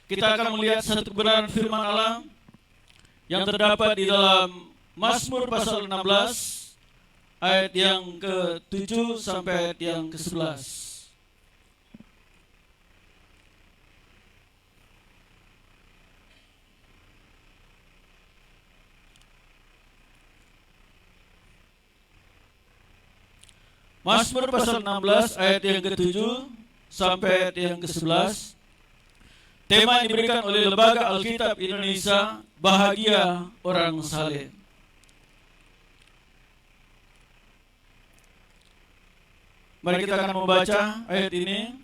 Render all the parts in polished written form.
kita akan melihat satu kebenaran firman Allah yang terdapat di dalam Mazmur pasal 16 ayat yang ke-7 sampai ayat yang ke-11. Mazmur pasal 16 ayat yang ke-7 sampai ayat yang ke-11. Tema yang diberikan oleh Lembaga Alkitab Indonesia, Bahagia Orang Saleh. Mari kita akan membaca ayat ini.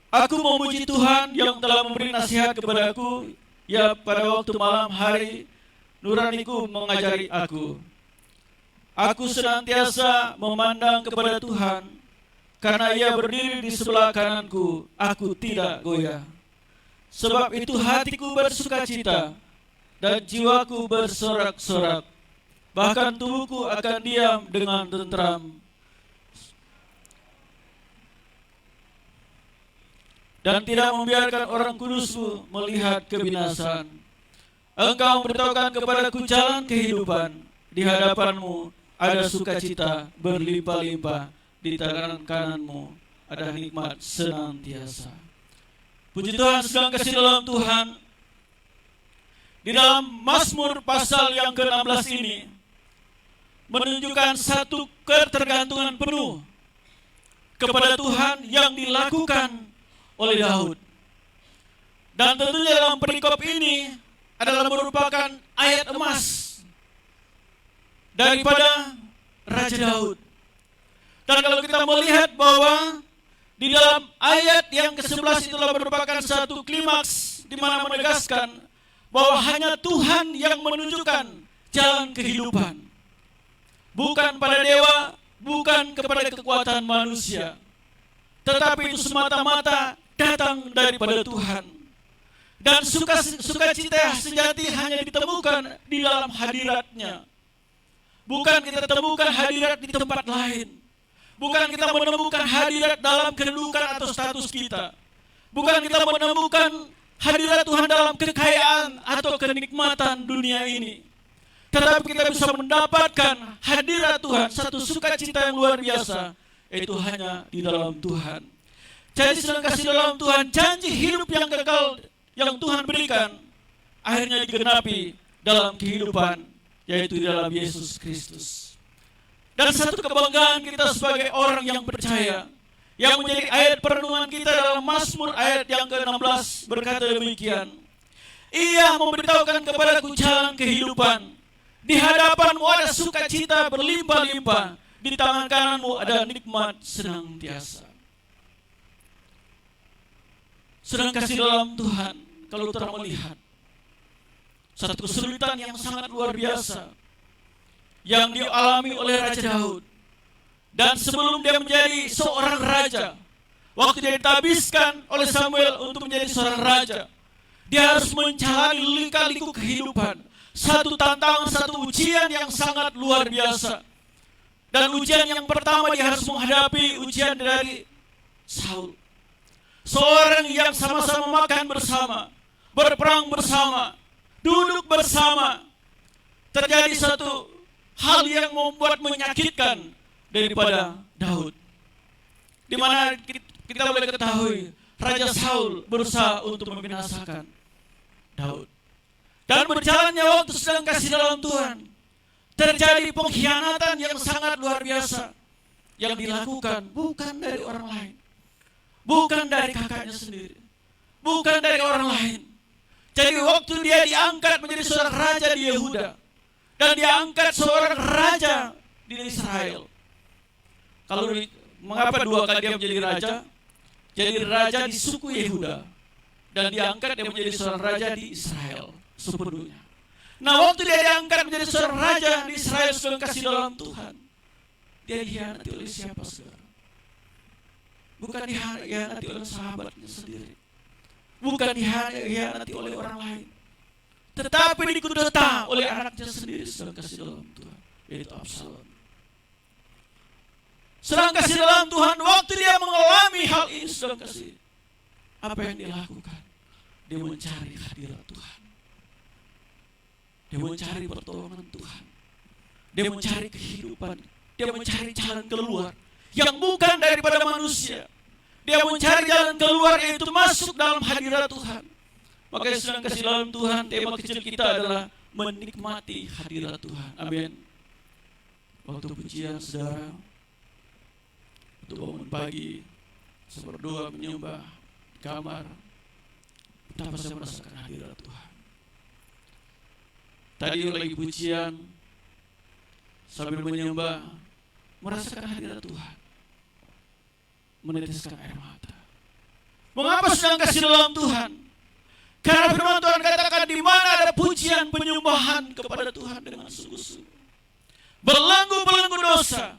Aku memuji Tuhan yang telah memberi nasihat kepadaku, ya pada waktu malam hari nuraniku mengajari aku. Aku senantiasa memandang kepada Tuhan, karena Ia berdiri di sebelah kananku, aku tidak goyah. Sebab itu hatiku bersukacita, dan jiwaku bersorak-sorak. Bahkan tubuhku akan diam dengan tentram. Dan tidak membiarkan orang kudusmu melihat kebinasaan. Engkau memberitahukan kepadaku jalan kehidupan, di hadapanmu ada sukacita berlimpah-limpah, di tangan kananmu ada nikmat senantiasa. Puji Tuhan, sedang kasih dalam Tuhan. Di dalam Mazmur pasal yang ke-16 ini menunjukkan satu ketergantungan penuh kepada Tuhan yang dilakukan oleh Daud. Dan tentunya dalam perikop ini adalah merupakan ayat emas daripada Raja Daud. Dan kalau kita melihat bahwa di dalam ayat yang ke-11 itulah merupakan satu klimaks di mana menegaskan bahwa hanya Tuhan yang menunjukkan jalan kehidupan. Bukan pada dewa, bukan kepada kekuatan manusia. Tetapi itu semata-mata datang daripada Tuhan. Dan sukacita sejati hanya ditemukan di dalam hadirat-Nya. Bukan kita temukan hadirat di tempat lain. Bukan kita menemukan hadirat dalam kedudukan atau status kita. Bukan kita menemukan hadirat Tuhan dalam kekayaan atau kenikmatan dunia ini. Tetapi kita bisa mendapatkan hadirat Tuhan, satu sukacita yang luar biasa, yaitu hanya di dalam Tuhan. Jadi sedang kasih dalam Tuhan, janji hidup yang kekal yang Tuhan berikan, akhirnya digenapi dalam kehidupan, yaitu di dalam Yesus Kristus. Dan satu kebanggaan kita sebagai orang yang percaya, yang menjadi ayat perenungan kita dalam Mazmur ayat yang ke-16 berkata demikian. Ia memberitahukan kepadaku jalan kehidupan. Di hadapanmu ada sukacita berlimpah-limpah. Di tangan kananmu ada nikmat senantiasa. Sedang kasih dalam Tuhan, kalau kita melihat satu kesulitan yang sangat luar biasa yang dialami oleh Raja Daud. Dan sebelum dia menjadi seorang raja, waktu dia ditabiskan oleh Samuel untuk menjadi seorang raja, dia harus menjalani lika-liku kehidupan. Satu tantangan, satu ujian yang sangat luar biasa. Dan ujian yang pertama dia harus menghadapi ujian dari Saul. Seorang yang sama-sama makan bersama, berperang bersama, duduk bersama. Terjadi satu hal yang membuat menyakitkan daripada Daud. Di mana kita boleh ketahui Raja Saul berusaha untuk membinasakan Daud. Dan berjalannya waktu sedang kasih dalam Tuhan, terjadi pengkhianatan yang sangat luar biasa yang dilakukan bukan dari orang lain, bukan dari kakaknya sendiri, bukan dari orang lain. Jadi waktu dia diangkat menjadi seorang raja di Yehuda, dan dia angkat seorang raja di Israel. Kalau mengapa dua kali dia menjadi raja? Jadi raja di suku Yehuda, dan diangkat dia menjadi seorang raja di Israel sepenuhnya. Nah, waktu dia diangkat menjadi seorang raja di Israel sedang kasih dalam Tuhan, dia dihianati oleh siapa saudara? Bukan dihianati oleh sahabatnya sendiri, bukan dihianati oleh orang lain, tetapi dikudeta oleh anaknya sendiri sedang kasih dalam Tuhan, yaitu Absalom. Sedang kasih dalam Tuhan, waktu dia mengalami hal ini sedang kasih, Apa yang dia lakukan? Dia mencari hadirat Tuhan. Dia mencari pertolongan Tuhan. Dia mencari kehidupan. Dia mencari jalan keluar yang bukan daripada manusia. Dia mencari jalan keluar, yaitu masuk dalam hadirat Tuhan. Makanya sedang kasih dalam Tuhan, tema kecil kita adalah menikmati hadirat Tuhan. Amin. Waktu pujian saudara, waktu bangun pagi, saya berdoa menyembah di kamar, betapa saya merasakan hadirat Tuhan. Tadi lagi pujian, sambil menyembah, merasakan hadirat Tuhan, meneteskan air mata. Mengapa sedang kasih dalam Tuhan? Karena firman Tuhan katakan, di mana ada pujian penyembahan kepada Tuhan dengan sungguh-sungguh, belenggu-belenggu dosa,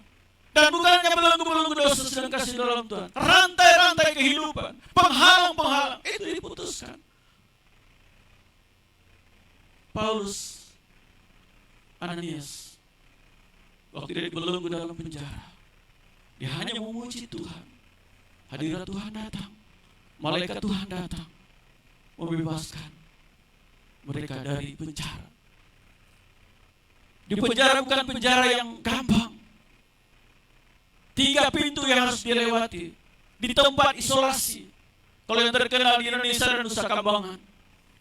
dan bukan hanya belenggu-belenggu dosa sedang kasih dalam Tuhan, rantai-rantai kehidupan, penghalang-penghalang itu diputuskan. Paulus, Ananias, waktu dia dibelenggu dalam penjara, dia hanya memuji Tuhan. Hadirat Tuhan datang, malaikat Tuhan datang, membebaskan mereka dari penjara. Di penjara bukan penjara yang gampang. 3 pintu yang harus dilewati. Di tempat isolasi. Kalau yang terkenal di Indonesia dan Nusa Kambangan,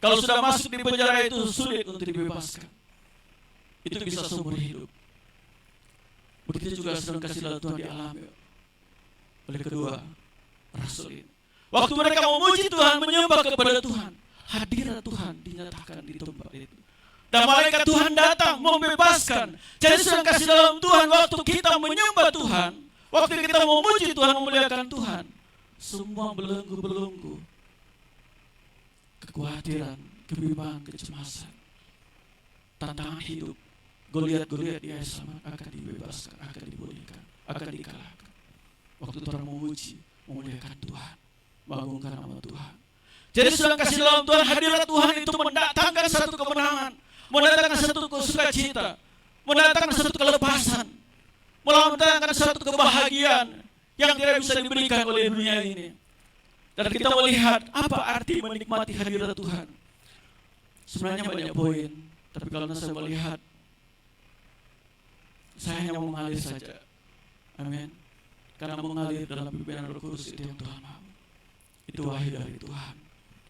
kalau sudah masuk di penjara itu sulit untuk dibebaskan. Itu bisa seumur hidup. Begitu juga sedang kasih dalam Tuhan dialami oleh kedua rasul ini. Waktu mereka memuji Tuhan, menyembah kepada Tuhan, hadirat Tuhan dinyatakan di tempat itu. Dan malaikat Tuhan datang membebaskan. Jadi sedang kasih dalam Tuhan, waktu kita menyembah Tuhan, waktu kita memuji Tuhan, memuliakan Tuhan, semua belenggu-belenggu, kekhawatiran, kebimbangan, kecemasan, tantangan hidup, Goliat-Goliat di Islam akan dibebaskan, akan dipulihkan, akan dikalahkan. Waktu orang memuji, memuliakan Tuhan, mengagungkan nama Tuhan. Jadi sedang kasih dalam Tuhan, hadirat Tuhan itu mendatangkan satu kemenangan, mendatangkan satu sukacita, mendatangkan satu kelepasan, mendatangkan satu kebahagiaan yang tidak bisa diberikan oleh dunia ini. Dan kita melihat apa arti menikmati hadirat Tuhan. Sebenarnya banyak poin, tapi kalau saya melihat, saya hanya mengalir saja. Amin. Karena mengalir dalam pimpinan Roh Kudus itu yang Tuhan mau. Itu wahyu dari Tuhan.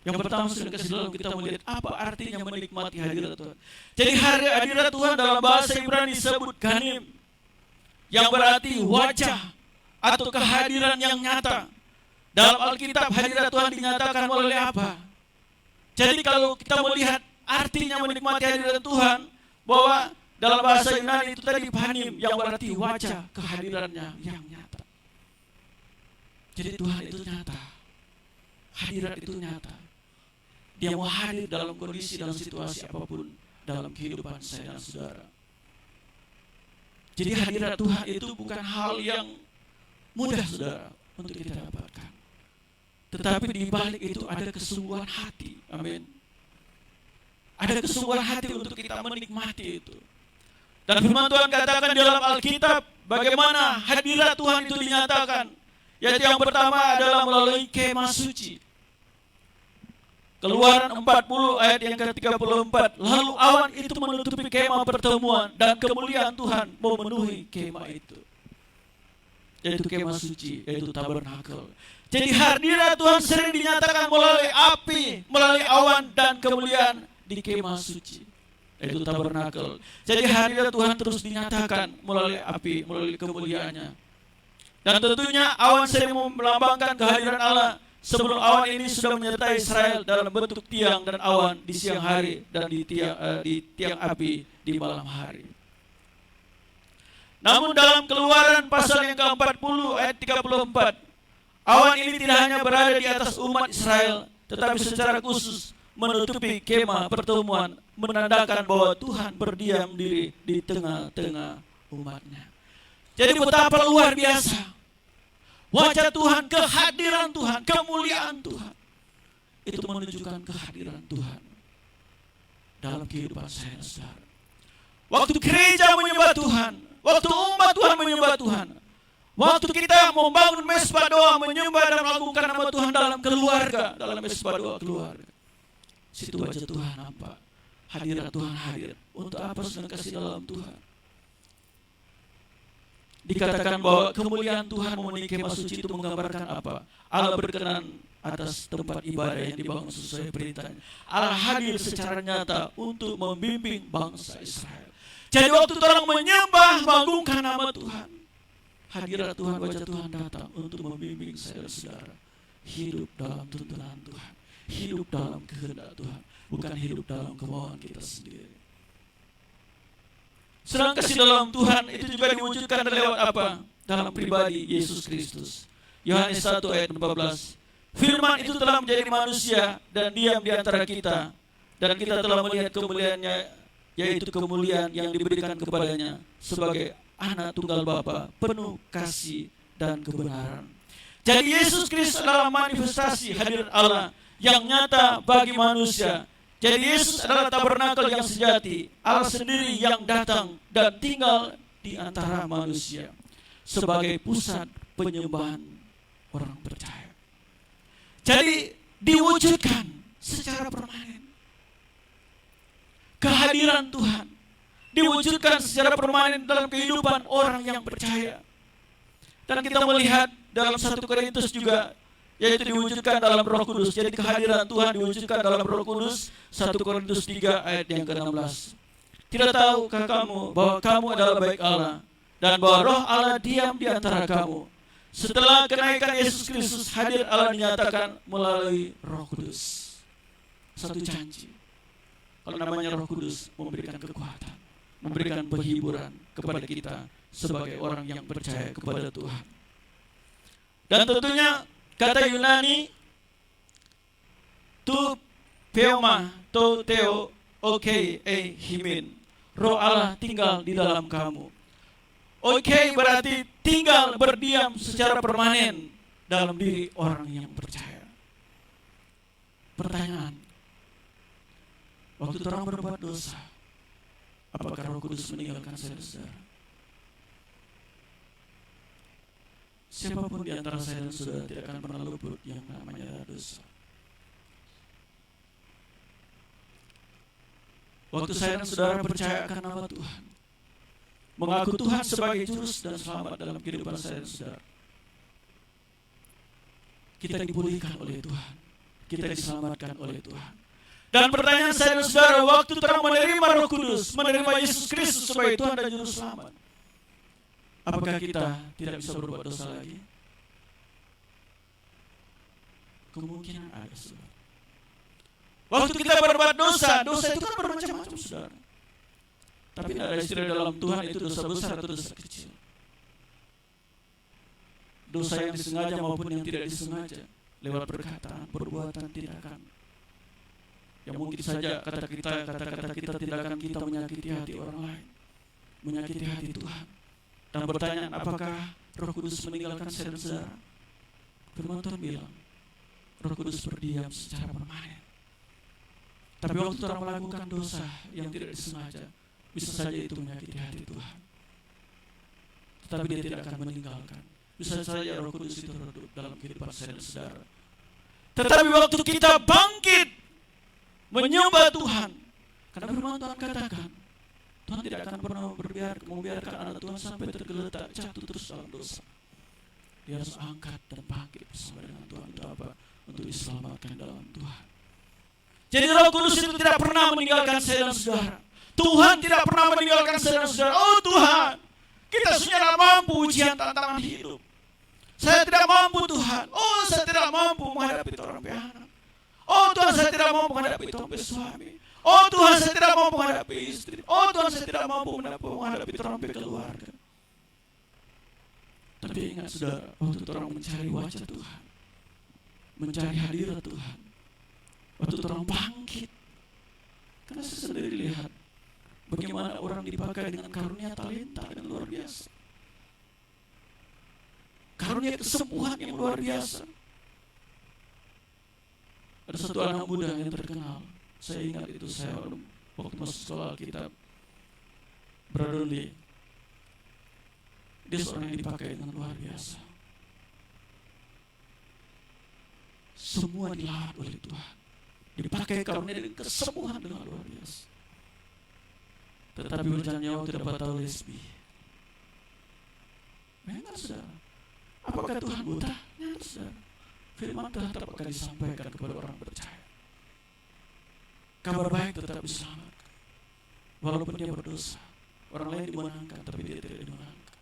Yang pertama sudah kasih dalam kita melihat apa artinya menikmati hadirat Tuhan. Jadi hadirat Tuhan dalam bahasa Ibrani disebut ganim, yang berarti wajah atau kehadiran yang nyata. Dalam Alkitab hadirat Tuhan dinyatakan melalui apa? Jadi kalau kita melihat artinya menikmati hadirat Tuhan, bahwa dalam bahasa Yunani itu tadi panim, yang berarti wajah kehadirannya yang nyata. Jadi Tuhan itu nyata, hadirat itu nyata. Dia mau hadir dalam kondisi, dalam situasi apapun dalam kehidupan saya dan saudara. Jadi hadirat Tuhan itu bukan hal yang mudah saudara untuk kita dapatkan. Tetapi di balik itu ada kesungguhan hati. Amin. Ada kesungguhan hati untuk kita menikmati itu. Dan firman Tuhan katakan di dalam Alkitab bagaimana hadirat Tuhan itu dinyatakan. Yaitu yang pertama adalah melalui kemah suci. Keluaran 40 ayat yang ke-34. Lalu awan itu menutupi kemah pertemuan dan kemuliaan Tuhan memenuhi kemah itu. Yaitu kemah suci, yaitu tabernakel. Jadi hadirat Tuhan sering dinyatakan melalui api, melalui awan dan kemuliaan di kemah suci, yaitu tabernakel. Jadi hadirat Tuhan terus dinyatakan melalui api, melalui kemuliaannya. Dan tentunya awan sering melambangkan kehadiran Allah. Sebelum awan ini sudah menyertai Israel dalam bentuk tiang dan awan di siang hari dan di tiang api di malam hari. Namun dalam Keluaran pasal yang ke-40 ayat 34, awan ini tidak hanya berada di atas umat Israel, tetapi secara khusus menutupi kemah pertemuan, menandakan bahwa Tuhan berdiam diri di tengah-tengah umatnya. Jadi betapa luar biasa wajah Tuhan, kehadiran Tuhan, kemuliaan Tuhan. Itu menunjukkan kehadiran Tuhan dalam kehidupan saya dan saudara. Waktu gereja menyembah Tuhan, waktu umat Tuhan menyembah Tuhan, Waktu kita membangun mesbah doa, menyembah dan mengagungkan nama Tuhan dalam keluarga, dalam mesbah doa keluarga, situ wajah Tuhan nampak, hadirat Tuhan hadir. Untuk apa saudara kasih dalam Tuhan? Dikatakan bahwa kemuliaan Tuhan memenuhi kemah suci itu menggambarkan apa? Allah berkenan atas tempat ibadah yang dibangun sesuai perintahnya. Allah hadir secara nyata untuk membimbing bangsa Israel. Jadi waktu orang menyembah, mengagungkan nama Tuhan, hadirat Tuhan, wajah Tuhan datang untuk membimbing saudara-saudara hidup dalam tuntunan Tuhan, hidup dalam kehendak Tuhan, bukan hidup dalam kemauan kita sendiri. Sedang kasih dalam Tuhan itu juga diwujudkan lewat apa? Dalam pribadi Yesus Kristus. Yohanes 1 ayat 14. Firman itu telah menjadi manusia dan diam di antara kita, dan kita telah melihat kemuliaannya, yaitu kemuliaan yang diberikan kepadanya sebagai anak tunggal Bapa, penuh kasih dan kebenaran. Jadi Yesus Kristus adalah manifestasi hadirat Allah yang nyata bagi manusia. Jadi Yesus adalah tabernakel yang sejati, Allah sendiri yang datang dan tinggal di antara manusia sebagai pusat penyembahan orang percaya. Jadi diwujudkan secara permanen kehadiran Tuhan, diwujudkan secara permanen dalam kehidupan orang yang percaya. Dan kita melihat dalam 1 Korintus juga, yaitu diwujudkan dalam Roh Kudus. Jadi kehadiran Tuhan diwujudkan dalam Roh Kudus. 1 Korintus 3 ayat yang ke-16. Tidak tahukah kamu bahwa kamu adalah baik Allah, dan bahwa Roh Allah diam di antara kamu? Setelah kenaikan Yesus Kristus, hadir Allah dinyatakan melalui Roh Kudus. Satu janji, kalau namanya Roh Kudus, memberikan kekuatan, memberikan penghiburan kepada kita sebagai orang yang percaya kepada Tuhan. Dan tentunya kata Yunani tu pneuma to theo himin, Roh Allah tinggal di dalam kamu. Berarti tinggal berdiam secara permanen dalam diri orang yang percaya. Pertanyaan, waktu orang berbuat dosa, apakah Roh Kudus meninggalkan saudara? Siapapun di antara saya dan saudara tidak akan pernah luput yang namanya dosa. Waktu saya dan saudara percaya akan nama Tuhan, mengaku Tuhan sebagai juru dan selamat dalam kehidupan saya dan saudara, kita dipulihkan oleh Tuhan, kita diselamatkan oleh Tuhan. Dan pertanyaan saya dan saudara, waktu terang menerima Roh Kudus, menerima Yesus Kristus sebagai Tuhan dan juru selamat, apakah kita tidak bisa berbuat dosa lagi? Kemungkinan ada, saudara. Waktu kita berbuat dosa, dosa itu kan bermacam-macam, saudara. Tapi tidak ada istilah dalam Tuhan itu dosa besar atau dosa kecil. Dosa yang disengaja maupun yang tidak disengaja, lewat perkataan, perbuatan, tindakan, yang mungkin saja kata-kata kita, tindakan kita menyakiti hati orang lain, menyakiti hati Tuhan. Dan pertanyaan, apakah Roh Kudus meninggalkan saya dan saudara? Firman Tuhan bilang, Roh Kudus berdiam secara permanen. Tapi waktu orang melakukan dosa yang tidak disengaja, bisa saja itu menyakiti hati Tuhan, tetapi dia tidak akan meninggalkan. Bisa saja Roh Kudus itu redup dalam kehidupan saya dan saudara. Tetapi waktu kita bangkit menyembah Tuhan, karena firman Tuhan katakan, Tuhan tidak akan pernah membiarkan anak Tuhan sampai tergeletak jatuh terus dalam dosa. Dia harus angkat dan bangkit bersama dengan Tuhan. Untuk apa? Untuk diselamatkan dalam Tuhan. Jadi Roh Kudus itu tidak pernah meninggalkan saya dan saudara. Tuhan tidak pernah meninggalkan saya dan saudara. Oh Tuhan, kita sudah tidak mampu ujian tantangan hidup. Saya tidak mampu Tuhan. Oh, saya tidak mampu menghadapi orang pihanan. Oh Tuhan, saya tidak mampu menghadapi orang suami. Oh Tuhan, saya tidak mampu menghadapi istri. Oh Tuhan, saya tidak mampu menghadapi orang keluarga. Tapi ingat saudara, waktu orang mencari wajah Tuhan, mencari hadirat Tuhan, waktu orang bangkit, karena saya sendiri lihat bagaimana orang dipakai dengan karunia talenta yang luar biasa, karunia kesembuhan yang luar biasa. Ada satu anak muda yang terkenal, saya ingat itu, saya waktu masuk sekolah Alkitab, Brother Lee. Dia seorang yang dipakai dengan luar biasa. Semua dilahat oleh Tuhan. Dipakai karunia dengan kesembuhan dengan luar biasa. Tetapi berjalan nyawa tidak dapat tahu lesbi. Memang saudara. Apakah Tuhan buta? Memang saudara. Firman Tuhan tetap akan disampaikan kepada orang percaya. Kabar baik tetap diselamatkan. Walaupun dia berdosa. Orang lain dimenangkan, tapi dia tidak dimenangkan.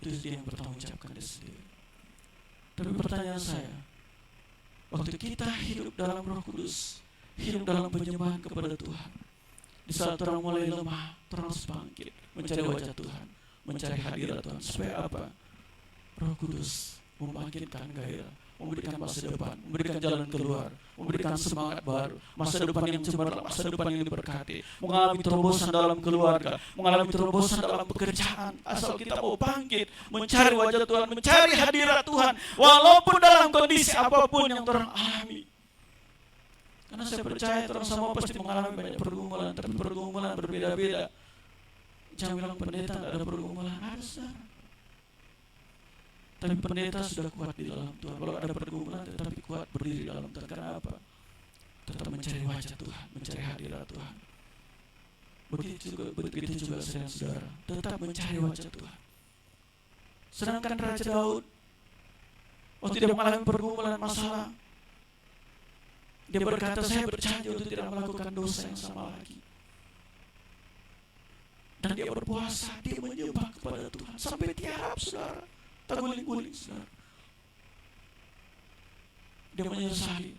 Itu dia yang bertanggung jawabkan dia sendiri. Tapi pertanyaan saya, waktu kita hidup dalam Roh Kudus, hidup dalam penyembahan kepada Tuhan, di saat orang mulai lemah, orang harus bangkit, mencari wajah Tuhan, mencari hadirat Tuhan. Supaya apa? Roh Kudus membangkitkan gairah, memberikan masa depan, memberikan jalan keluar, memberikan semangat baru, masa depan yang cemerlang, masa depan yang diberkati, mengalami terobosan dalam keluarga, mengalami terobosan dalam pekerjaan. Asal kita mau bangkit, mencari wajah Tuhan, mencari hadirat Tuhan, walaupun dalam kondisi apapun yang orang alami. Karena saya percaya orang semua pasti mengalami banyak pergumulan, tapi pergumulan berbeda-beda. Jangan bilang pendeta tidak ada pergumulan, ada saudara. Tapi pendeta sudah kuat di dalam Tuhan. Kalau ada pergumulan, tetapi kuat berdiri dalam Tuhan. Karena apa? Tetap mencari wajah Tuhan, mencari hadirat Tuhan. Begitu juga saudara, tetap mencari wajah Tuhan. Sedangkan Raja Daud, waktu dia mengalami pergumulan masalah, dia berkata, saya berjanji untuk tidak melakukan dosa yang sama lagi. Dan dia berpuasa, dia menyembah kepada Tuhan sampai tiarap, saudara. Tak guling-guling, saudara. Dia menyesali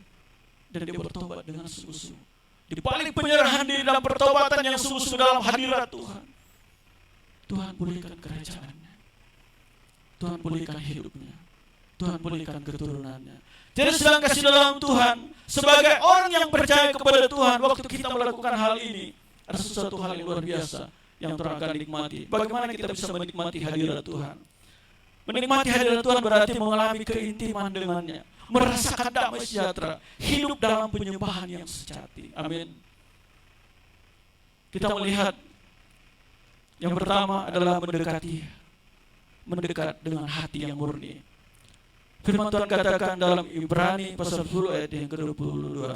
dan dia bertobat dengan sungguh-sungguh. Di balik penyerahan diri dalam pertobatan yang sungguh-sungguh dalam hadirat Tuhan, Tuhan pulihkan kerajaannya, Tuhan pulihkan hidupnya, Tuhan pulihkan keturunannya. Jadi sedang kasih dalam Tuhan, sebagai orang yang percaya kepada Tuhan, waktu kita melakukan hal ini, ada sesuatu hal yang luar biasa yang Tuhan akan nikmati. Bagaimana kita bisa menikmati hadirat Tuhan? Menikmati hadirat Tuhan berarti mengalami keintiman dengannya, merasakan damai sejahtera, hidup dalam penyembahan yang sejati. Amin. Kita melihat yang pertama adalah mendekat dengan hati yang murni. Firman Tuhan katakan dalam Ibrani pasal 10 ayat yang ke-22.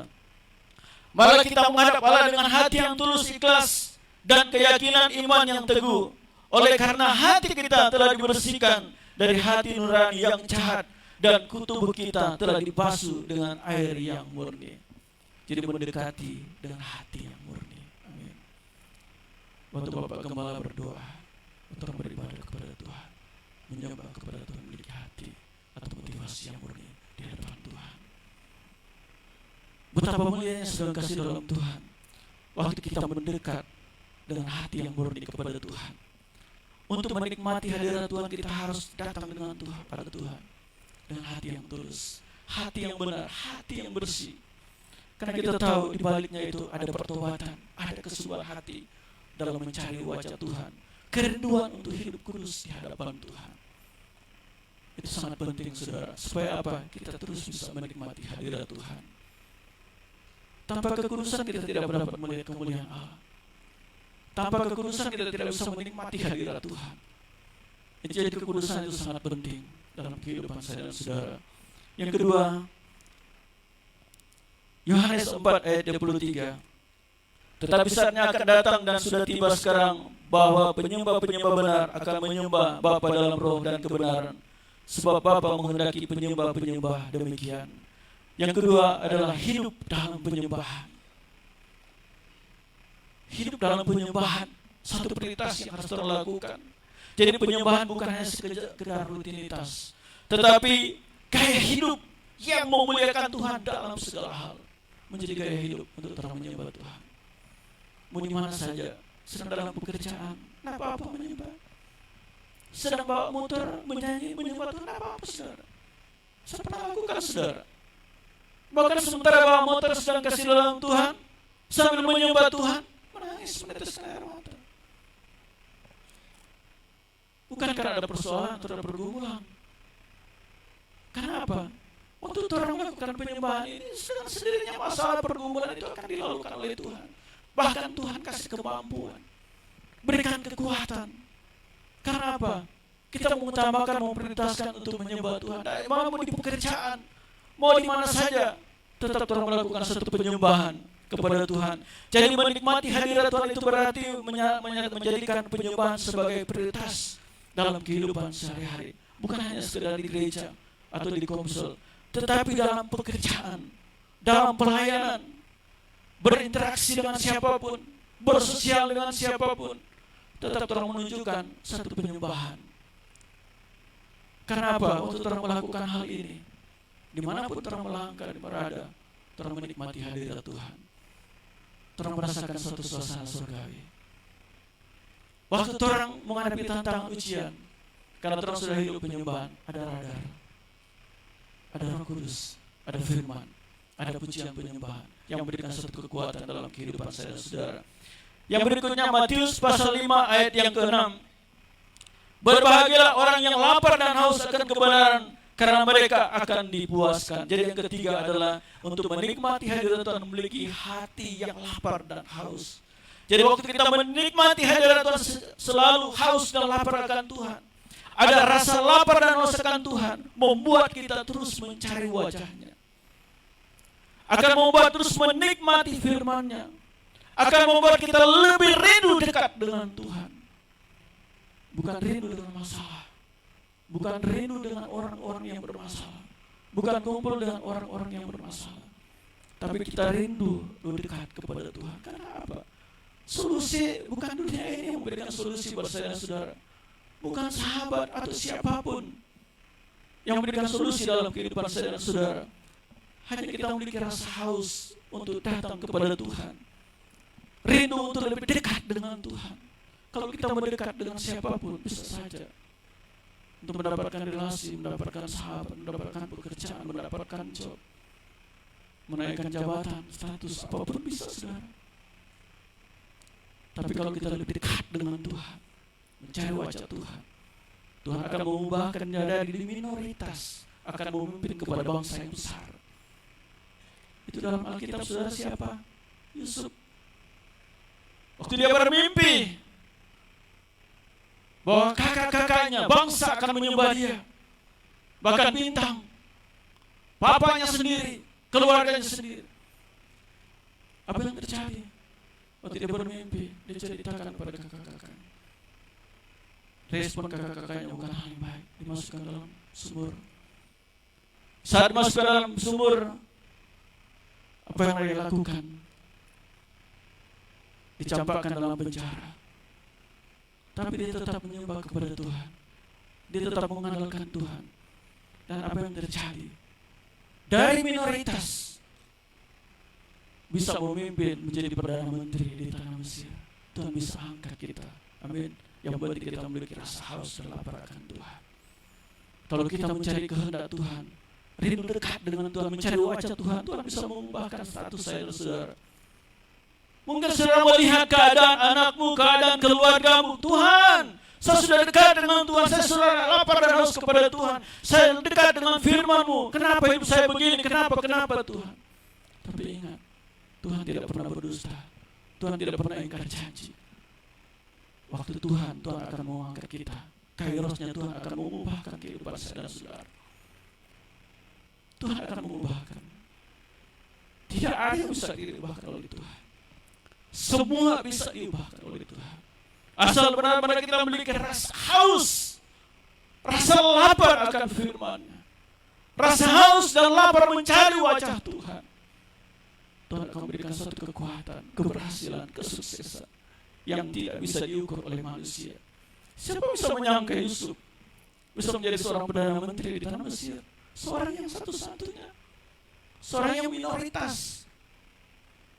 Malah kita menghadap Allah dengan hati yang tulus, ikhlas, dan keyakinan iman yang teguh. Oleh karena hati kita telah dibersihkan dari hati nurani yang jahat, dan tubuh kita telah dibasuh dengan air yang murni. Jadi mendekati dengan hati yang murni. Amin. Waktu Bapak Gembala berdoa untuk beribadah kepada Tuhan, menyembah kepada Tuhan, memiliki hati atau motivasi yang murni di hadapan Tuhan. Betapa mulianya sedang kasih dalam Tuhan. Waktu kita mendekat dengan hati yang murni kepada Tuhan. Untuk menikmati hadirat Tuhan, kita harus datang dengan Tuhan, pada Tuhan dengan hati yang tulus, hati yang benar, hati yang bersih. Karena kita tahu di baliknya itu ada pertobatan, ada kesungguhan hati dalam mencari wajah Tuhan, kerinduan untuk hidup kudus di hadapan Tuhan. Itu sangat penting, saudara. Supaya apa? Kita terus bisa menikmati hadirat Tuhan. Tanpa kekudusan kita tidak dapat melihat kemuliaan Allah. Tanpa kekudusan kita tidak bisa menikmati hadirat Tuhan. Jadi kekudusan itu sangat penting dalam kehidupan saya dan saudara. Yang kedua, Yohanes 4 ayat 23. Tetapi saatnya akan datang dan sudah tiba sekarang bahwa penyembah-penyembah benar akan menyembah Bapa dalam roh dan kebenaran. Sebab Bapa menghendaki penyembah-penyembah demikian. Yang kedua adalah hidup dalam penyembahan. Hidup dalam penyembahan, satu prioritas yang harus kita lakukan. Jadi penyembahan bukan hanya sekedar rutinitas, tetapi gaya hidup yang memuliakan Tuhan dalam segala hal. Menjadi gaya hidup untuk terus menyembah Tuhan. Mau di mana saja, sedang dalam pekerjaan, apa-apa menyembah. Sedang bawa motor, menyanyi, menyembah Tuhan, apa-apa saudara. Saya pernah lakukan saudara. Bahkan sementara bawa motor sedang kasih dalam Tuhan, sambil menyembah Tuhan, menangis meneteskan air mata. Bukan karena ada persoalan atau ada pergumulan. Karena apa? Untuk orang melakukan penyembahan ini, dengan sendirinya masalah pergumulan itu akan dilakukan oleh Tuhan. Bahkan Tuhan kasih kemampuan, berikan kekuatan. Karena apa? Kita mengutamakan, memprioritaskan untuk menyembah Tuhan. Mau di pekerjaan, mau di mana saja, tetap orang melakukan satu penyembahan kepada Tuhan. Jadi menikmati hadirat Tuhan itu berarti menjadikan penyembahan sebagai prioritas dalam kehidupan sehari-hari. Bukan hanya sekedar di gereja atau di komsel, tetapi dalam pekerjaan, dalam pelayanan, berinteraksi dengan siapapun, bersosial dengan siapapun, tetap orang menunjukkan satu penyembahan. Karena apa? Waktu orang melakukan hal ini, dimanapun orang melangkah, berada, orang menikmati hadirat Tuhan. Orang merasakan suatu suasana surgawi. Waktu orang menghadapi tantangan ujian, karena orang sudah hidup penyembahan, ada radar, ada Roh Kudus, ada firman, ada pujian penyembahan yang memberikan satu kekuatan dalam kehidupan saya dan saudara. Yang berikutnya Matius pasal 5 ayat yang ke-6. Berbahagialah orang yang lapar dan haus akan kebenaran, karena mereka akan dipuaskan. Jadi yang ketiga adalah untuk menikmati hadirat Tuhan, memiliki hati yang lapar dan haus. Jadi waktu kita menikmati hadirat Tuhan, selalu haus dan lapar akan Tuhan. Ada rasa lapar dan haus akan Tuhan, membuat kita terus mencari wajah-Nya. Akan membuat terus menikmati firman-Nya. Akan membuat kita lebih rindu dekat dengan Tuhan. Bukan rindu dengan masalah. Bukan rindu dengan orang-orang yang bermasalah. Bukan kumpul dengan orang-orang yang bermasalah. Tapi kita rindu dekat kepada Tuhan. Karena apa? Solusi bukan dunia ini yang memberikan solusi buat saya dan saudara. Bukan sahabat atau siapapun yang memberikan solusi dalam kehidupan saya dan saudara. Hanya kita memiliki rasa haus untuk datang kepada Tuhan. Rindu untuk lebih dekat dengan Tuhan. Kalau kita mendekat dengan siapapun, bisa saja untuk mendapatkan relasi, mendapatkan sahabat, mendapatkan pekerjaan, mendapatkan job, menaikkan jabatan, status, apapun bisa, saudara. Tapi kalau kita lebih dekat dengan Tuhan, mencari wajah Tuhan, Tuhan akan mengubahkannya dari minoritas, akan memimpin kepada bangsa yang besar. Itu dalam Alkitab, saudara, siapa? Yusuf. Waktu dia bermimpi bahwa kakak-kakaknya, bangsa akan menyembah dia, bahkan bintang, papanya sendiri, keluarganya sendiri. Apa yang terjadi? Waktu dia bermimpi, dia ceritakan kepada kakak-kakaknya. Respon kakak-kakaknya bukan hal yang baik, dimasukkan dalam sumur. Saat masuk ke dalam sumur, apa yang dia lakukan? Dicampakkan dalam penjara. Tapi dia tetap menyembah kepada Tuhan. Dia tetap mengandalkan Tuhan. Dan apa yang terjadi? Dari minoritas bisa memimpin menjadi Perdana Menteri di tanah Mesir. Tuhan bisa angkat kita. Amin. Yang berarti kita memiliki rasa haus dan lapar akan Tuhan. Kalau kita mencari kehendak Tuhan, rindu dekat dengan Tuhan, mencari wajah Tuhan, Tuhan bisa mengubahkan status saya dan saudara. Mungkin saudara melihat keadaan anakmu, keadaan keluargamu. Tuhan, saya sudah dekat dengan Tuhan. Saya sudah lapar dan haus kepada Tuhan. Saya dekat dengan firman-Mu. Kenapa hidup saya begini? Kenapa Tuhan? Tapi ingat, Tuhan tidak pernah berdusta. Tuhan tidak pernah ingkar janji. Waktu Tuhan akan mengangkat kita. Kairosnya Tuhan akan mengubahkan kehidupan saya dan saudara. Tuhan akan mengubahkan. Tidak ada yang bisa diubahkan oleh Tuhan. Semua bisa diubahkan oleh Tuhan. Asal benar-benar kita memiliki rasa haus, rasa lapar akan firman-Nya, rasa haus dan lapar mencari wajah Tuhan. Tuhan akan memberikan suatu kekuatan, keberhasilan, kesuksesan yang tidak bisa diukur oleh manusia. Siapa bisa menyangka Yusuf bisa menjadi seorang Perdana Menteri di tanah Mesir? Seorang yang satu-satunya, seorang yang minoritas,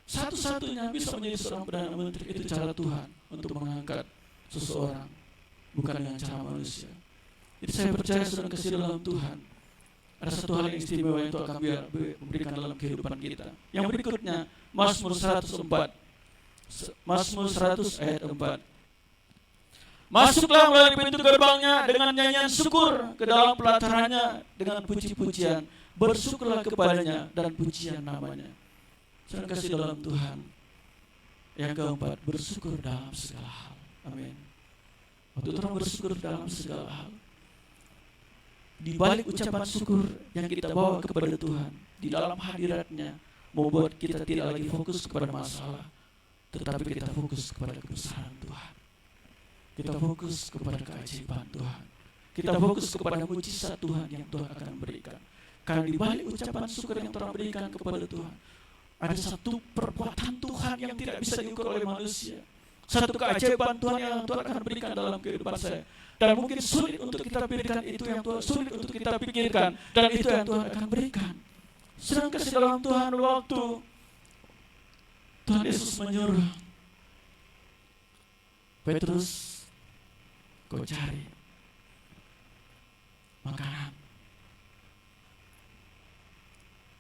satu-satunya bisa menjadi seorang Perdana Menteri. Itu cara Tuhan untuk mengangkat seseorang, bukan dengan cara manusia. Jadi saya percaya saudara kasih dalam Tuhan, ada satu hal yang istimewa yang Tuhan akan memberikan dalam kehidupan kita. Yang berikutnya, Mazmur 104. Mazmur 100 ayat 4. Masuklah melalui pintu gerbangnya dengan nyanyian syukur, ke dalam pelatarannya dengan puji-pujian. Bersyukurlah kepadanya dan pujian namanya. Saya kasih dalam Tuhan. Yang keempat, bersyukur dalam segala hal. Amin. Waktu orang bersyukur dalam segala hal, di balik ucapan syukur yang kita bawa kepada Tuhan, di dalam hadiratnya membuat kita tidak lagi fokus kepada masalah, tetapi kita fokus kepada kebesaran Tuhan. Kita fokus kepada keajaiban Tuhan. Kita fokus kepada mujizat Tuhan yang Tuhan akan berikan. Karena di balik ucapan syukur yang Tuhan berikan kepada Tuhan, ada satu perbuatan Tuhan yang tidak bisa diukur oleh manusia. Satu keajaiban Tuhan yang Tuhan akan berikan dalam kehidupan saya. Dan mungkin sulit untuk kita pikirkan itu yang Tuhan, sulit untuk kita pikirkan, dan itu yang Tuhan akan berikan. Sedang kasih dalam Tuhan, waktu Tuhan Yesus menyuruh Petrus, kau cari makanan.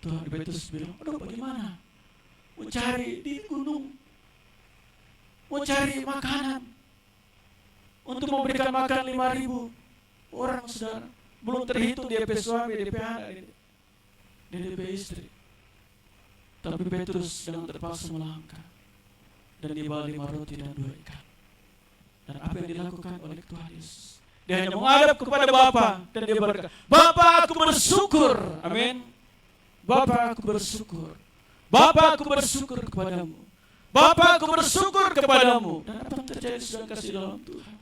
Tuhan Petrus bilang, aduh bagaimana? Mau cari di gunung, mau cari makanan untuk memberikan makan 5.000 orang, saudara. Belum terhitung DP suami, DP anak, DP istri. Tapi Petrus dengan terpaksa melangkah, dan dia bawa 5 roti dan 2 ikan. Dan apa yang dilakukan oleh Tuhan Yesus? Dia hanya menghadap kepada Bapa dan dia berkata, Bapa, aku bersyukur. Amin. Bapa, aku bersyukur. Bapa, aku bersyukur kepadamu. Bapa, aku bersyukur kepadamu. Dan apa yang terjadi sedang kasih dalam Tuhan?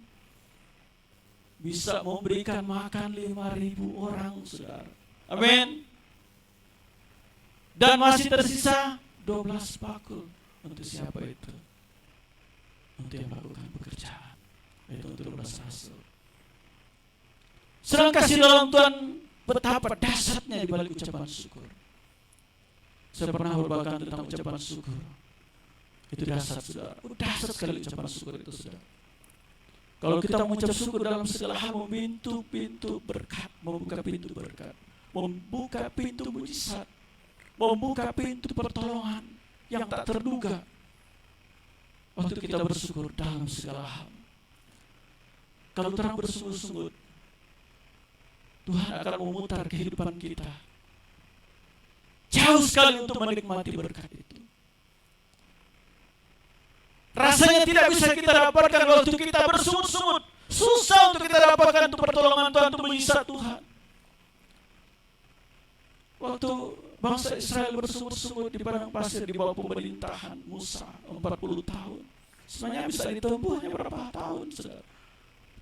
Bisa memberikan makan 5.000 orang, saudara. Amin. Dan masih tersisa 12 bakul. Untuk siapa itu? Untuk yang melakukan pekerjaan. Itu untuk 12 rasul. Sedang kasih dalam Tuhan, betapa dahsyatnya di balik ucapan syukur. Saya pernah berbahagia tentang ucapan syukur. Itu dahsyat, saudara. Dahsyat sekali ucapan syukur itu, saudara. Kalau kita mengucap syukur dalam segala hal, membuka pintu berkat, membuka pintu mujizat, membuka pintu pertolongan yang tak terduga. Waktu kita bersyukur dalam segala hal, kalau terang bersungut-sungut, Tuhan akan memutar kehidupan kita jauh sekali untuk menikmati berkat itu. Rasanya tidak bisa kita dapatkan waktu kita bersungut-sungut. Susah untuk kita dapatkan untuk pertolongan Tuhan, untuk mujizat Tuhan. Waktu bangsa Israel bersungut-sungut di padang pasir di bawah pemerintahan Musa 40 tahun. Sebenarnya bisa ditempuh hanya berapa tahun, saudara.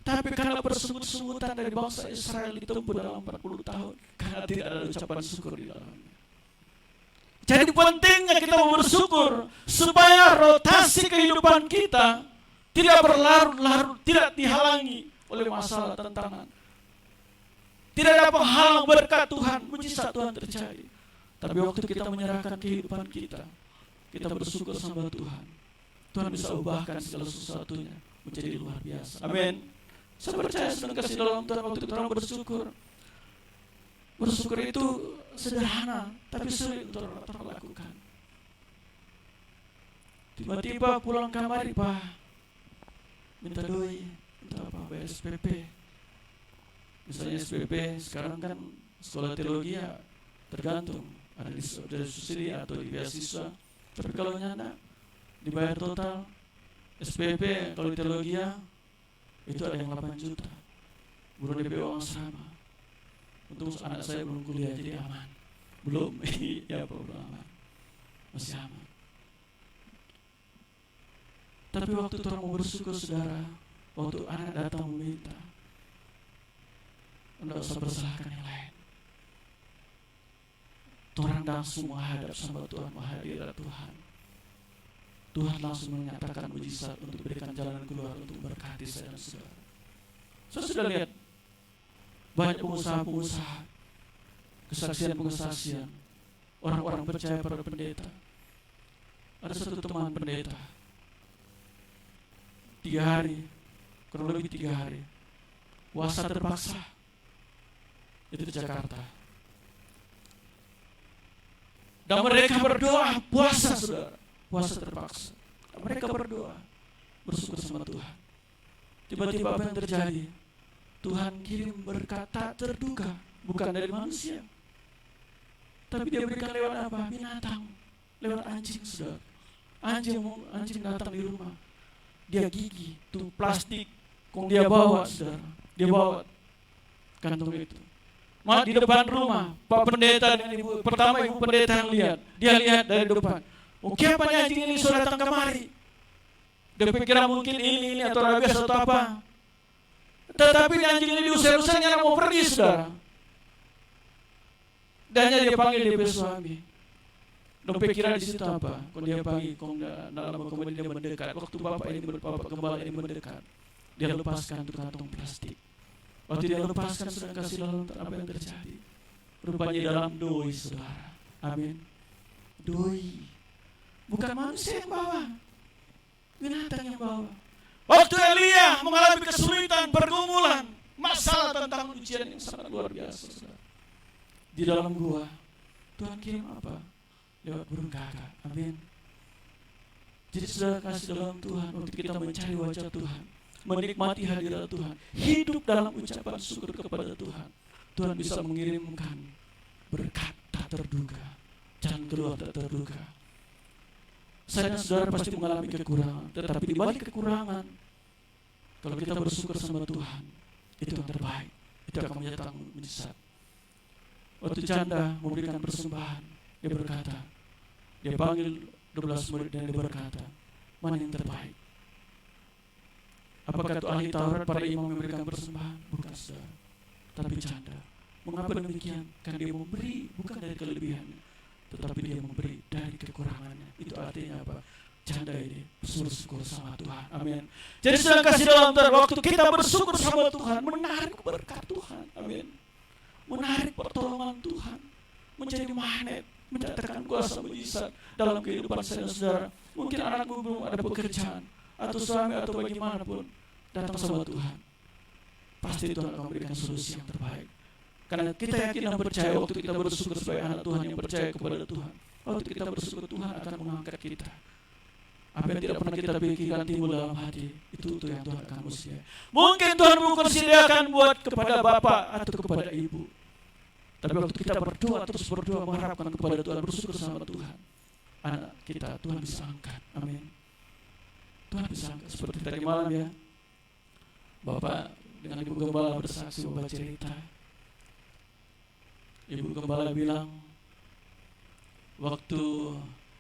Tapi karena bersungut-sungutan dari bangsa Israel ditempuh dalam 40 tahun, karena tidak ada ucapan syukur di dalamnya. Jadi pentingnya kita bersyukur supaya rotasi kehidupan kita tidak berlarut-larut, tidak dihalangi oleh masalah tantangan. Tidak ada penghalang berkat Tuhan, mujizat Tuhan terjadi. Tapi waktu kita menyerahkan kehidupan kita bersyukur sama Tuhan, Tuhan bisa ubahkan segala sesuatunya menjadi luar biasa. Amin. Saya percaya sedang kasih dalam Tuhan waktu kita orang bersyukur. Bersyukur itu sederhana, tapi sulit untuk orang lakukan. Tiba-tiba pulang kamari, Pak, minta doi, minta apa, bayar SPP. Misalnya SPP sekarang kan sekolah teologi ya tergantung, ada di subsidi atau di beasiswa. Tapi kalau nyanda dibayar total SPP kalau di teologi ya itu ada yang 8 juta. Belum DP uang asrama. Untung anak saya belum kuliah jadi aman. Belum, ya apa belum aman. Masih aman. Tapi waktu orang mau bersyukur, saudara, waktu anak datang meminta, tidak usah bersalahkan yang lain. Orang langsung menghadap sama Tuhan, menghadirat Tuhan. Tuhan langsung menyatakan mujizat untuk berikan jalan keluar untuk berkati saya dan saudara. Saya sudah lihat banyak pengusaha-pengusaha, kesaksian-pengesaksian, orang-orang percaya pada pendeta. Ada satu teman pendeta, 3 hari, kurang lebih 3 hari, puasa terpaksa, itu di Jakarta. Dan mereka berdoa, puasa saudara, puasa terpaksa. Mereka berdoa, bersyukur sama Tuhan. Tiba-tiba apa yang terjadi? Tuhan kirim berkat tak terduga, bukan dari manusia. Tapi dia berikan lewat apa? Binatang, lewat anjing, saudara. Anjing datang di rumah. Dia gigi, tuh plastik Kong dia bawa, saudara. Dia bawa kantong itu. Di depan rumah, Pak Pendeta dan Ibu. Pertama Ibu Pendeta yang lihat. Dia lihat dari depan. Oh, siapa nih anjing ini sudah datang kemari? Dia pikir mungkin ini atau rabies atau apa. Tetapi anjing ini diusir-usirnya mau pergi, saudara. Dan dia panggil dia suami. Dong pikiran di situ apa? Kalau dia panggil, dalam kemudian dia mendekat. Waktu bapak gembala ini mendekat, dia lepaskan tuh kantong plastik. Waktu dia lepaskan, sudah kasih lalu apa yang terjadi? Rupanya dalam doi, saudara. Amin. Doi. Bukan manusia yang bawa, binatang yang bawa. Waktu Elia mengalami kesulitan, pergumulan, masalah tentang ujian yang sangat luar biasa, saudara. Di dalam gua, Tuhan kirim apa? Lewat burung gagak. Amin. Jadi saudara kasih dalam Tuhan, waktu kita mencari wajah Tuhan, menikmati hadirat Tuhan, hidup dalam ucapan syukur kepada Tuhan, Tuhan bisa mengirimkan berkat tak terduga, jalan keluar tak terduga. Saya dan saudara pasti mengalami kekurangan, tetapi di balik kekurangan, kalau kita bersyukur sama Tuhan, itu yang terbaik. Itu akan mendatang mujizat. Waktu janda memberikan persembahan, dia berkata, dia panggil 12 murid dan dia berkata, mana yang terbaik? Apakah itu ahli Taurat, para imam memberikan persembahan? Bukan, saudara. Tapi janda. Mengapa demikian? Karena dia memberi bukan dari kelebihannya, tetapi dia memberi dari kekurangannya. Itu artinya apa? Janda ini bersyukur sama Tuhan. Amin. Jadi sedang kasih dalam waktu kita bersyukur sama Tuhan, menarik berkat Tuhan. Amin. Menarik pertolongan Tuhan, menjadi magnet, mendatangkan kuasa mujizat dalam kehidupan saya dan saudara. Mungkin anakmu belum ada pekerjaan, atau suami atau bagaimanapun, datang sama Tuhan. Pasti Tuhan akan memberikan solusi yang terbaik. Karena kita yakin dan percaya waktu kita bersyukur sebagai anak Tuhan yang percaya kepada Tuhan. Waktu kita bersyukur, Tuhan akan mengangkat kita. Apa yang tidak pernah kita pikirkan timbul dalam hati, itu yang Tuhan akan musnah. Mungkin Tuhan bukan sediakan buat kepada bapak atau kepada ibu. Tapi waktu kita berdoa, terus berdoa mengharapkan kepada Tuhan, bersyukur sama Tuhan, anak kita Tuhan bisa angkat. Amin. Tuhan bisa angkat. Seperti tadi malam ya, Bapak dengan Ibu Gembala bersaksi, Bapak cerita. Ibu Gembala bilang, waktu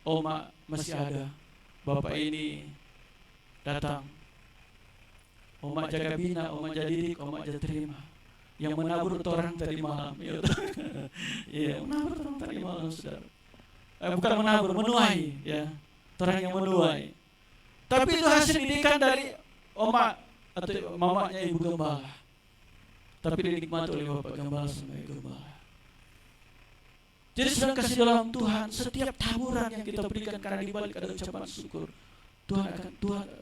Oma masih ada, Bapak ini datang. Oma jaga bina, Oma jadi didik, Oma jadi terima. Yang menabur orang tadi malam. Iya, menabur orang tadi malam, saudara. Bukan menabur, menuai. Ya, orang yang menuai. Tapi itu hasil didikan dari Oma atau mamanya Ibu Gembala. Tapi dinikmati oleh Bapak Gembala sama Ibu Gembala. Jadi sedang kasih dalam Tuhan, setiap taburan yang kita berikan karena dibalik ada ucapan syukur, Tuhan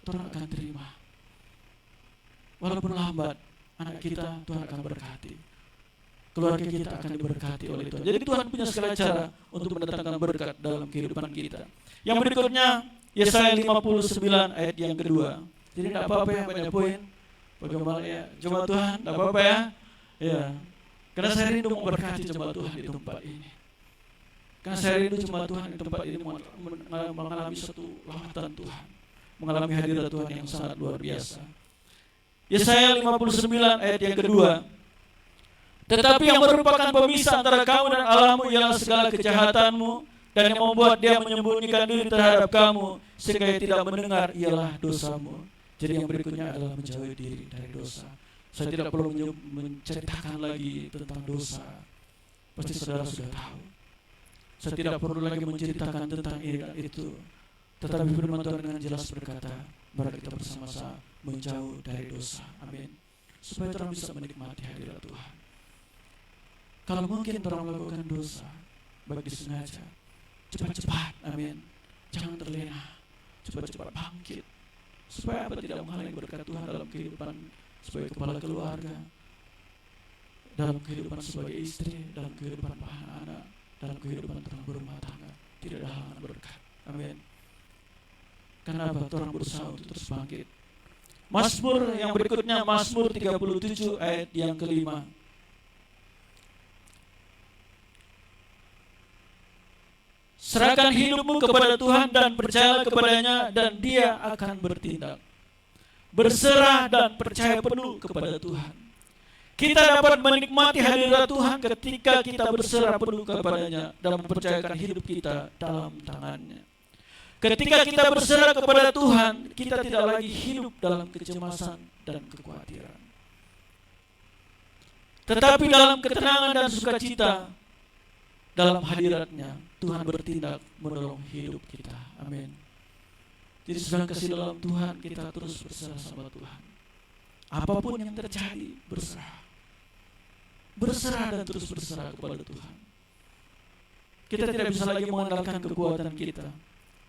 akan terima. Walaupun lambat, anak kita Tuhan akan berkati. Keluarga kita akan diberkati oleh Tuhan. Jadi Tuhan punya segala cara untuk mendatangkan berkat dalam kehidupan kita. Yang berikutnya, Yesaya 59 ayat yang kedua. Jadi tidak apa-apa ya, banyak poin. Bagaimana ya, jemaat Tuhan, tidak apa-apa ya. Ya, karena saya rindu memberkati jemaat Tuhan di tempat ini. Karena saya rindu jemaat Tuhan di tempat ini mengalami satu lawatan Tuhan, mengalami hadirat Tuhan yang sangat luar biasa. Yesaya 59 ayat yang kedua. Tetapi yang merupakan pemisah antara kamu dan Allahmu ialah segala kejahatanmu, dan yang membuat dia menyembunyikan diri terhadap kamu sehingga ia tidak mendengar ialah dosamu. Jadi yang berikutnya adalah menjauhi diri dari dosa. Saya tidak perlu menceritakan lagi tentang dosa. Pasti saudara sudah tahu. Saya tidak perlu lagi menceritakan tentang ini dan itu. Tetapi firman Tuhan dengan jelas berkata, mari kita bersama-sama menjauh dari dosa. Amin. Supaya orang bisa menikmati hadirat Tuhan. Kalau mungkin orang melakukan dosa, baik disengaja, cepat-cepat, amin. Jangan terlena, cepat-cepat bangkit. Supaya apa? Tidak menghalangi berkat Tuhan dalam kehidupan sebagai kepala keluarga, dalam kehidupan sebagai istri, dalam kehidupan anak, dalam kehidupan orang berumah tangga. Tidak ada halangan berkat. Amin. Karena apa? Orang berusaha untuk terus bangkit. Mazmur yang berikutnya, Mazmur 37 ayat yang kelima. Serahkan hidupmu kepada Tuhan dan percayalah kepadanya dan Dia akan bertindak. berserah dan percaya penuh kepada Tuhan. Kita dapat menikmati hadirat Tuhan ketika kita berserah penuh kepadanya dan mempercayakan hidup kita dalam tangannya. Ketika kita berserah kepada Tuhan, kita tidak lagi hidup dalam kecemasan dan kekhawatiran, tetapi dalam ketenangan dan sukacita dalam hadiratnya Tuhan bertindak menolong hidup kita. Amin. Jadi saudara kasih dalam Tuhan, kita terus berserah sama Tuhan. Apapun yang terjadi, berserah. Berserah dan terus berserah kepada Tuhan. Kita tidak bisa lagi mengandalkan kekuatan kita.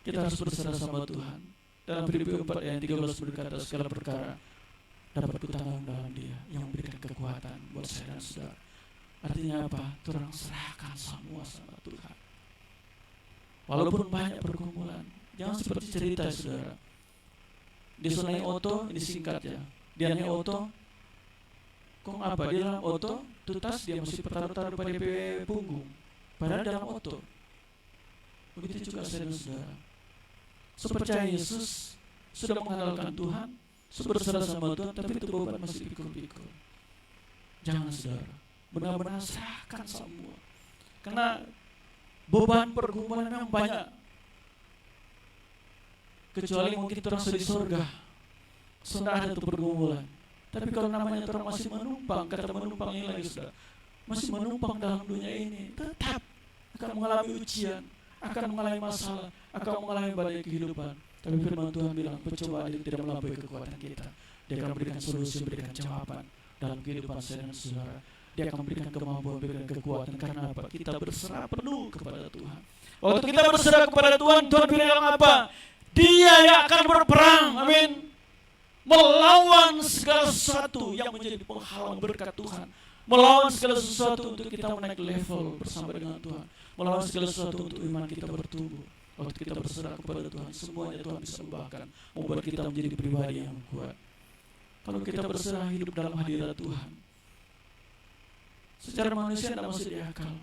Kita harus berserah sama Tuhan. Dalam Filipi 4 ayat 13 berkata, segala perkara dapat kutanggung dalam Dia yang memberikan kekuatan buat saya dan saudara. Artinya apa? Orang serahkan semua sama Tuhan. Walaupun banyak pergumulan, jangan seperti cerita saudara. Dia naik oto, ini singkat ya. Dia naik oto, kok apa? Di dalam oto, itu tas dia mesti taruh pada punggung. Padahal dalam oto. Begitu juga saya dan saudara. Sepercaya Yesus, sudah mengandalkan Tuhan, sudah berserah sama Tuhan, tapi itu beban masih pikul-pikul. Jangan saudara, benar-benar serahkan semua. Karena beban pergumulan memang banyak. Kecuali mungkin orang sudah di surga, sudah ada tuh pergumulan. Tapi kalau namanya orang masih menumpang, kata menumpang ini lagi sudah, masih menumpang dalam dunia ini, tetap akan mengalami ujian, akan mengalami masalah, akan mengalami badai kehidupan. Tapi firman Tuhan bilang, percobaan itu tidak melampaui kekuatan kita. Dia akan memberikan solusi, memberikan jawaban dalam kehidupan saya dan saudara. Dia akan memberikan kemampuan, memberikan kekuatan. Karena apa? Kita berserah penuh kepada Tuhan. Waktu kita berserah kepada Tuhan, Tuhan bilang apa? Dia yang akan berperang, amin, melawan segala sesuatu yang menjadi penghalang berkat Tuhan, melawan segala sesuatu untuk kita menaik level bersama dengan Tuhan, melawan segala sesuatu untuk iman kita bertumbuh. Waktu kita berserah kepada Tuhan, semuanya Tuhan bisa ubahkan, membuat kita menjadi pribadi yang kuat. Kalau kita berserah hidup dalam hadirat Tuhan, secara manusia tidak masuk di akal.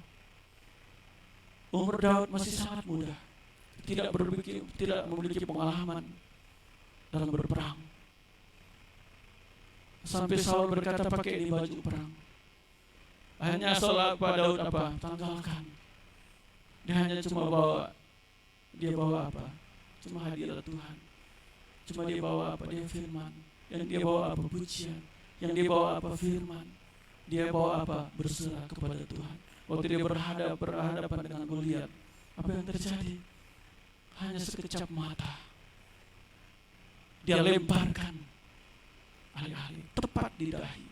Umur Daud masih sangat muda, tidak memiliki pengalaman dalam berperang. Sampai Saul berkata, pakai ini baju perang. Hanya Saul Pak Daud apa? Tanggalkan. Dia hanya cuma bawa apa? Cuma hadirat Tuhan. Cuma dia bawa apa? Dia firman. Yang dia bawa apa? Pujian. Yang dia bawa apa? Firman. Dia bawa apa? Berserah kepada Tuhan. Waktu dia berhadapan dengan Goliat, apa yang terjadi? Hanya sekejap mata. Dia lemparkan alih-alih, tepat di dahi.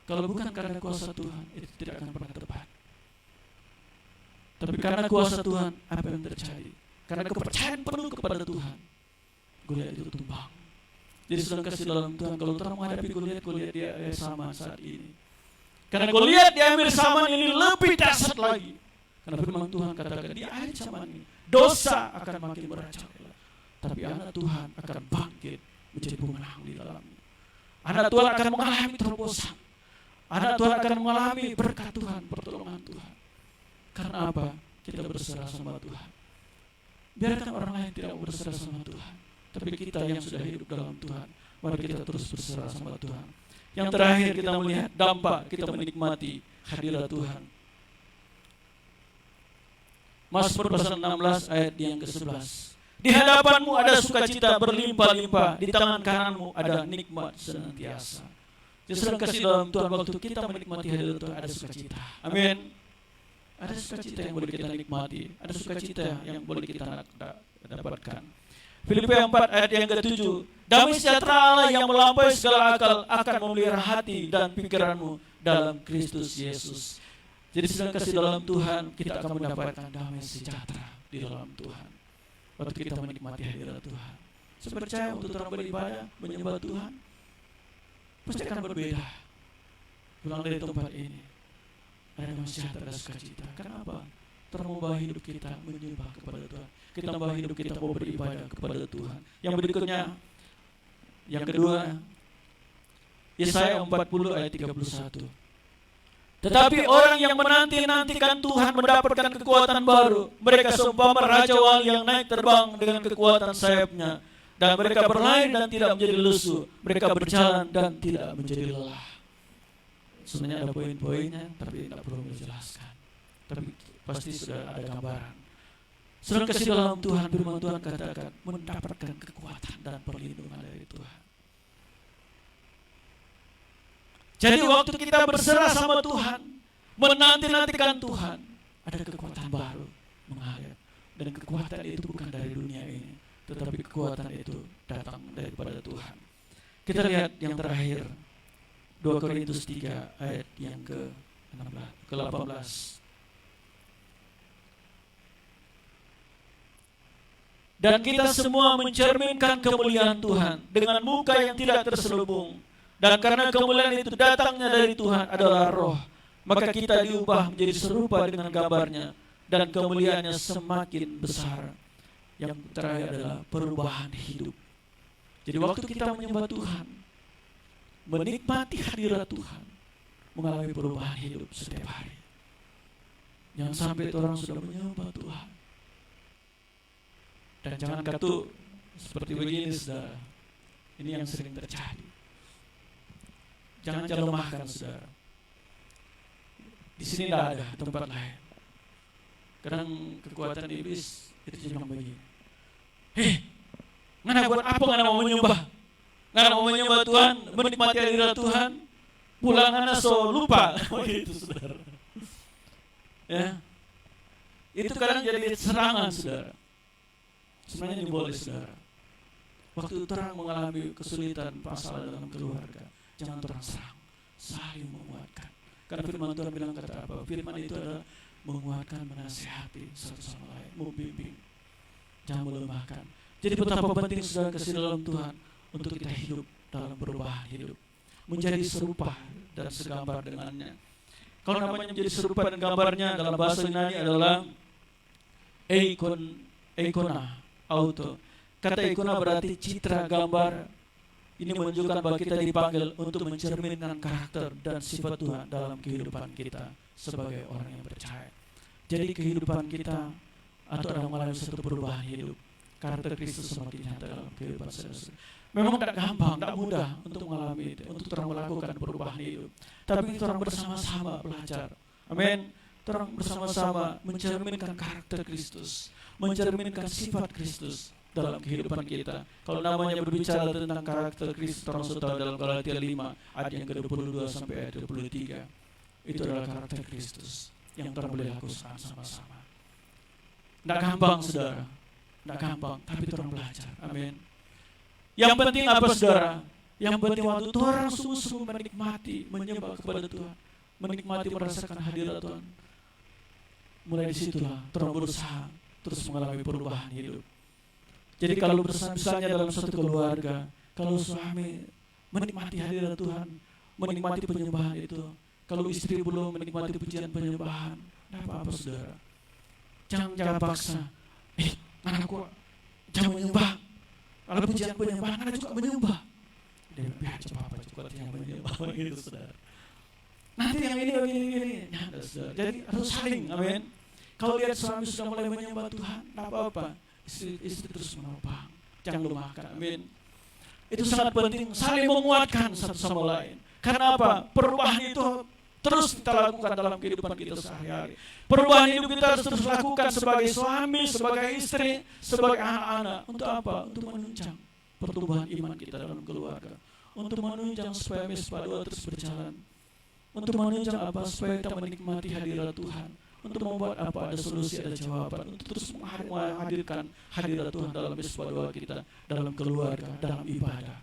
Kalau bukan karena kuasa Tuhan, itu tidak akan pernah tepat. Tapi karena kuasa Tuhan, apa yang terjadi? Karena kepercayaan penuh kepada Tuhan, Goliat itu tumbang. Jadi saudara kasih dalam Tuhan, kalau orang menghadapi Goliat dia sama saat ini. Karena Goliat di akhir zaman ini lebih dahsyat lagi. Karena firman Tuhan katakan di akhir zaman ini dosa akan makin merajalela, tapi anak Tuhan akan bangkit menjadi pemenang di dalamnya. Anak Tuhan akan mengalami terobosan. Anak Tuhan akan mengalami berkat Tuhan, pertolongan Tuhan. Karena apa? Kita berserah sama Tuhan. Biarkan orang lain tidak berserah sama Tuhan, tapi kita yang sudah hidup dalam Tuhan, mari kita terus berserah sama Tuhan. Yang terakhir kita melihat dampak kita menikmati hadirat Tuhan. Mazmur pasal 16 ayat yang ke-11. Di hadapanmu ada sukacita berlimpah-limpah, di tangan kananmu ada nikmat senantiasa. Jadi saudara kasih dalam Tuhan, waktu kita menikmati hadirat Tuhan ada sukacita. Amin. Ada sukacita yang boleh kita nikmati, ada sukacita yang boleh kita dapatkan. Filipi 4 ayat yang ke-7. Damai sejahtera Allah yang melampaui segala akal akan memelihara hati dan pikiranmu dalam Kristus Yesus. Jadi saudara kasih dalam Tuhan, kita akan mendapatkan damai sejahtera di dalam Tuhan waktu kita menikmati hadirat Tuhan. Saya percaya untuk orang beribadah, menyembah Tuhan, pasti akan berbeda. Pulang dari tempat ini ada damai sejahtera dan sukacita. Kenapa? Tuhan membawa hidup kita menyembah kepada Tuhan. Kita membawa hidup kita mau beribadah kepada Tuhan. Yang berikutnya, yang kedua, Yesaya 40 ayat 31. Tetapi orang yang menanti-nantikan Tuhan mendapatkan kekuatan baru. Mereka seumpama raja wali yang naik terbang dengan kekuatan sayapnya. Dan mereka berlari dan tidak menjadi lesu. Mereka berjalan dan tidak menjadi lelah. Sebenarnya ada poin-poinnya, tapi tidak perlu menjelaskan. Tapi pasti sudah ada gambaran. Saudara kasih dalam Tuhan, firman Tuhan katakan mendapatkan kekuatan dan perlindungan dari Tuhan. Jadi waktu kita berserah sama Tuhan, menanti-nantikan Tuhan, ada kekuatan baru mengalir. Dan kekuatan itu bukan dari dunia ini, tetapi kekuatan itu datang daripada Tuhan. Kita lihat yang terakhir, 2 Korintus 3 ayat yang ke-18. Dan kita semua mencerminkan kemuliaan Tuhan dengan muka yang tidak terselubung. Dan karena kemuliaan itu datangnya dari Tuhan adalah roh, maka kita diubah menjadi serupa dengan gambarnya, dan kemuliaannya semakin besar. Yang terakhir adalah perubahan hidup. Jadi waktu kita menyembah Tuhan, menikmati hadirat Tuhan, mengalami perubahan hidup setiap hari. Jangan sampai orang sudah menyembah Tuhan dan jangan katu seperti begini, saudara. Ini yang sering terjadi. Jangan lemahkan, saudara. Di sini tidak ada tempat lain. Kadang kekuatan iblis itu cuma begini. Ngana buat apa ngana mau menyembah? Ngana mau menyembah Tuhan, menikmati hadirat Tuhan, pulang ngana so lupa. Begitu, saudara. Ya. Itu kadang jadi serangan, saudara. Sebenarnya ini boleh, saudara. Waktu orang mengalami kesulitan, masalah dalam keluarga, jangan orang serang, saling menguatkan. Karena firman Tuhan bilang kata apa? Firman itu adalah menguatkan, menasihati satu sama lain, membimbing, jangan melemahkan. Jadi betapa penting saudara kasih dalam Tuhan untuk kita hidup dalam perubahan hidup, menjadi serupa dan segambar dengannya. Kalau namanya menjadi serupa dan gambarnya dalam bahasa Yunani adalah eikona, auto. Kata eikona berarti citra, gambar. Ini menunjukkan bahwa kita dipanggil untuk mencerminkan karakter dan sifat Tuhan dalam kehidupan kita sebagai orang yang percaya. Jadi kehidupan kita atau ada mengalami satu perubahan hidup, karakter Kristus semakin nyata dalam kehidupan saudara. Memang tidak gampang, tidak mudah untuk mengalami itu, untuk orang melakukan perubahan hidup. Tapi kita orang bersama-sama belajar. Amin. Orang bersama-sama mencerminkan karakter Kristus, mencerminkan sifat Kristus dalam kehidupan kita. Kalau namanya berbicara tentang karakter Kristus, orang sudah tahu dalam Galatia 5 ayat yang ke-22 sampai ayat 23. Itu adalah karakter Kristus yang orang boleh lakukan sama-sama. Tidak gampang, saudara. Tidak gampang, tapi orang belajar. Amin. Yang penting apa, saudara? Yang penting waktu orang sungguh-sungguh menikmati, menyembah kepada Tuhan, menikmati merasakan hadirat Tuhan. Mulai disitulah orang berusaha terus mengalami perubahan hidup. Jadi kalau misalnya dalam satu keluarga, kalau suami menikmati hadirat Tuhan, menikmati penyembahan itu, kalau istri belum menikmati pujian penyembahan, tidak apa-apa, saudara. Jangan paksa. Anakku jangan menyembah. Kalau pujian penyembahan, anak juga menyembah. Dia biar coba yang menyembah gitu, saudara. Nanti yang ini begini. Ya, saudara. Jadi harus saling, amin. Kalau lihat suami sudah mulai menyembah Tuhan, tidak apa-apa. Istri terus menopang, jangan lemahkan, amin. Itu sangat penting, saling menguatkan satu sama lain. Karena apa? Perubahan itu terus kita lakukan dalam kehidupan kita sehari-hari. Perubahan hidup kita harus terus lakukan sebagai suami, sebagai istri, sebagai anak-anak. Untuk apa? Untuk menunjang pertumbuhan iman kita dalam keluarga. Untuk menunjang supaya mesbah terus berjalan. Untuk menunjang apa? Supaya kita menikmati hadirat Tuhan. Untuk membuat apa? Ada solusi, ada jawaban. Untuk terus menghadirkan hadirat Tuhan dalam mesbah doa kita, dalam keluarga, dalam ibadah.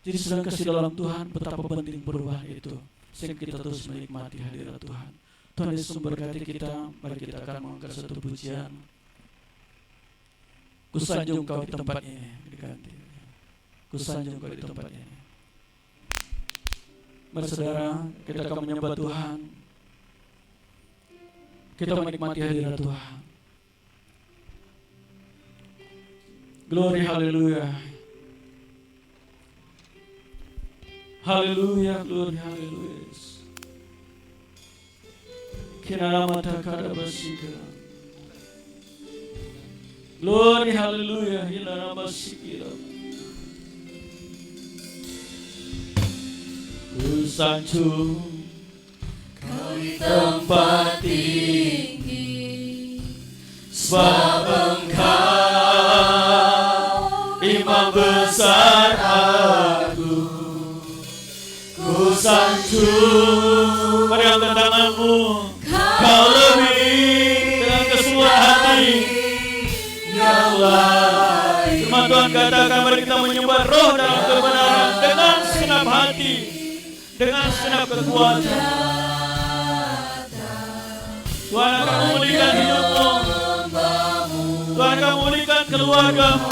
Jadi sedang kasih dalam Tuhan, betapa penting perubahan itu, sehingga kita terus menikmati hadirat Tuhan. Tuhan Yesus memberkati kita. Mari kita akan mengangkat satu pujian. Kusanjung kau di tempat ini, diganti. Kusanjung kau di tempat ini. Mari saudara, kita akan menyembah Tuhan. Kita menikmati hadirat Tuhan. Glory, haleluya. Haleluya, glory, haleluya. Kina mata kada basika. Glory, haleluya. Hinarabasikira. Ku sanjung Kau di tempat tinggi, sebab Engkau Imam besar agung. Ku sanjung, mari angkat tanganmu. Kau lebih dengan keseluruhan hati, ya Allah. Firman Tuhan katakan, mari kita menyembah roh dalam kebenaran dengan segenap hati, dengan segenap kekuatan. Tuhan akan memulihkan hidupmu, Tuhan akan memulihkan keluargamu,